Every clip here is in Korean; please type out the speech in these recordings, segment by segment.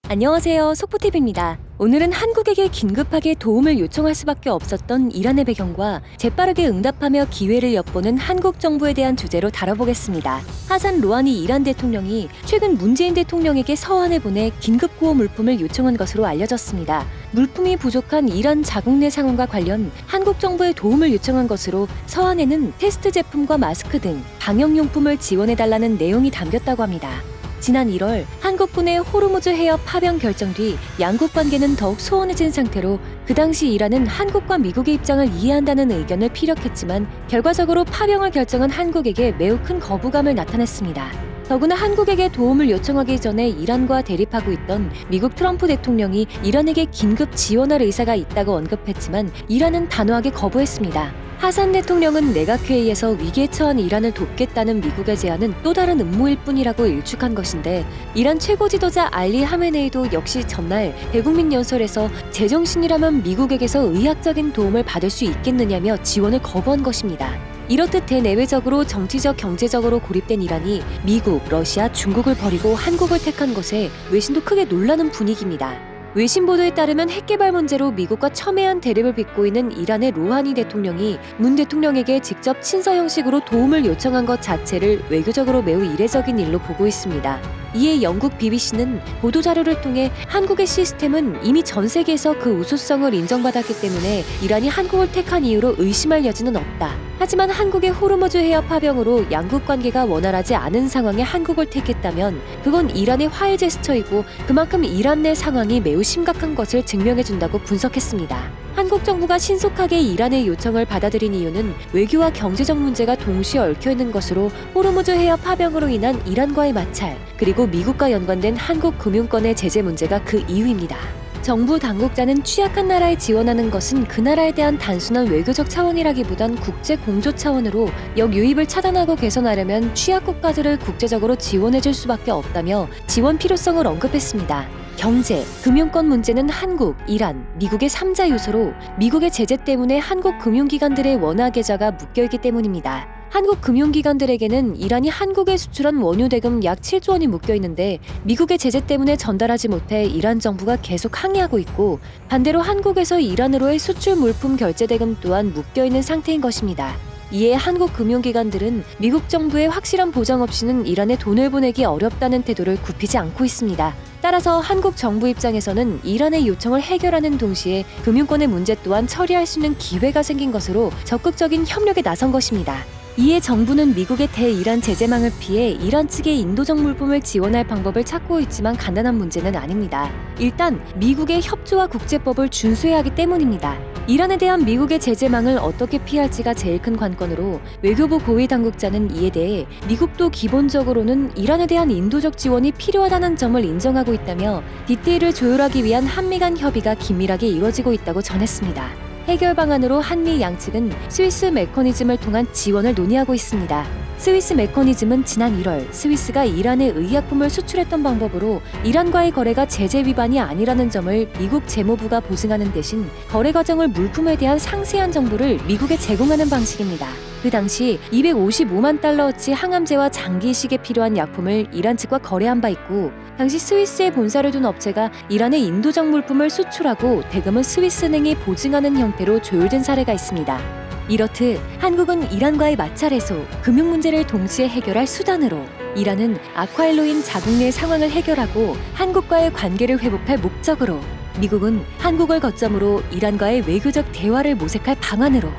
안녕하세요. 속보TV입니다. 오늘은 한국에게 긴급하게 도움을 요청할 수밖에 없었던 이란의 배경과 재빠르게 응답하며 기회를 엿보는 한국 정부에 대한 주제로 다뤄보겠습니다. 하산 로하니 이란 대통령이 최근 문재인 대통령에게 서한을 보내 긴급 구호 물품을 요청한 것으로 알려졌습니다. 물품이 부족한 이란 자국 내 상황과 관련 한국 정부에 도움을 요청한 것으로 서한에는 테스트 제품과 마스크 등 방역용품을 지원해달라는 내용이 담겼다고 합니다. 지난 1월 한국군의 호르무즈 해협 파병 결정 뒤 양국 관계는 더욱 소원해진 상태로 그 당시 이란은 한국과 미국의 입장을 이해한다는 의견을 피력했지만 결과적으로 파병을 결정한 한국에게 매우 큰 거부감을 나타냈습니다. 더구나 한국에게 도움을 요청하기 전에 이란과 대립하고 있던 미국 트럼프 대통령이 이란에게 긴급 지원할 의사가 있다고 언급했지만 이란은 단호하게 거부했습니다. 하산 대통령은 내각회의에서 위기에 처한 이란을 돕겠다는 미국의 제안은 또 다른 음모일 뿐이라고 일축한 것인데 이란 최고 지도자 알리 하메네이도 역시 전날 대국민 연설에서 제정신이라면 미국에게서 의학적인 도움을 받을 수 있겠느냐며 지원을 거부한 것입니다. 이렇듯 대내외적으로 정치적 경제적으로 고립된 이란이 미국, 러시아, 중국을 버리고 한국을 택한 것에 외신도 크게 놀라는 분위기입니다. 외신 보도에 따르면 핵개발 문제로 미국과 첨예한 대립을 빚고 있는 이란의 로하니 대통령이 문 대통령에게 직접 친서 형식으로 도움을 요청한 것 자체를 외교적으로 매우 이례적인 일로 보고 있습니다. 이에 영국 BBC는 보도자료를 통해 한국의 시스템은 이미 전 세계에서 그 우수성을 인정받았기 때문에 이란이 한국을 택한 이유로 의심할 여지는 없다. 하지만 한국의 호르무즈 해협 파병으로 양국 관계가 원활하지 않은 상황에 한국을 택했다면 그건 이란의 화해 제스처이고 그만큼 이란 내 상황이 매우 심각한 것을 증명해준다고 분석했습니다. 한국 정부가 신속하게 이란의 요청을 받아들인 이유는 외교와 경제적 문제가 동시에 얽혀있는 것으로 호르무즈 해협 파병으로 인한 이란과의 마찰, 그리고 미국과 연관된 한국 금융권의 제재 문제가 그 이유입니다. 정부 당국자는 취약한 나라에 지원하는 것은 그 나라에 대한 단순한 외교적 차원이라기보단 국제 공조 차원으로 역유입을 차단하고 개선하려면 취약 국가들을 국제적으로 지원해줄 수밖에 없다며 지원 필요성을 언급했습니다. 경제, 금융권 문제는 한국, 이란, 미국의 3자 요소로 미국의 제재 때문에 한국 금융기관들의 원화 계좌가 묶여있기 때문입니다. 한국 금융기관들에게는 이란이 한국에 수출한 원유 대금 약 7조 원이 묶여있는데 미국의 제재 때문에 전달하지 못해 이란 정부가 계속 항의하고 있고 반대로 한국에서 이란으로의 수출 물품 결제 대금 또한 묶여있는 상태인 것입니다. 이에 한국 금융기관들은 미국 정부의 확실한 보장 없이는 이란에 돈을 보내기 어렵다는 태도를 굽히지 않고 있습니다. 따라서 한국 정부 입장에서는 이란의 요청을 해결하는 동시에 금융권의 문제 또한 처리할 수 있는 기회가 생긴 것으로 적극적인 협력에 나선 것입니다. 이에 정부는 미국의 대이란 제재망을 피해 이란 측의 인도적 물품을 지원할 방법을 찾고 있지만 간단한 문제는 아닙니다. 일단 미국의 협조와 국제법을 준수해야 하기 때문입니다. 이란에 대한 미국의 제재망을 어떻게 피할지가 제일 큰 관건으로 외교부 고위 당국자는 이에 대해 미국도 기본적으로는 이란에 대한 인도적 지원이 필요하다는 점을 인정하고 있다며 디테일을 조율하기 위한 한미 간 협의가 긴밀하게 이루어지고 있다고 전했습니다. 해결 방안으로 한미 양측은 스위스 메커니즘을 통한 지원을 논의하고 있습니다. 스위스 메커니즘은 지난 1월 스위스가 이란에 의약품을 수출했던 방법으로 이란과의 거래가 제재 위반이 아니라는 점을 미국 재무부가 보증하는 대신 거래 과정을 물품에 대한 상세한 정보를 미국에 제공하는 방식입니다. 그 당시 255만 달러어치 항암제와 장기이식에 필요한 약품을 이란 측과 거래한 바 있고 당시 스위스에 본사를 둔 업체가 이란에 인도적 물품을 수출하고 대금은 스위스은행이 보증하는 형태로 조율된 사례가 있습니다. 이렇듯 한국은 이란과의 마찰 해소, 금융 문제를 동시에 해결할 수단으로 이란은 아쿠아일로인 자국 내 상황을 해결하고 한국과의 관계를 회복할 목적으로 미국은 한국을 거점으로 이란과의 외교적 대화를 모색할 방안으로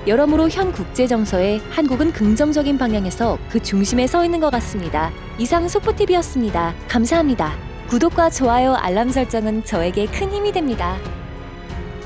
여러모로 현 국제 정서에 한국은 긍정적인 방향에서 그 중심에 서 있는 것 같습니다. 이상 속보TV였습니다. 감사합니다. 구독과 좋아요, 알람 설정은 저에게 큰 힘이 됩니다.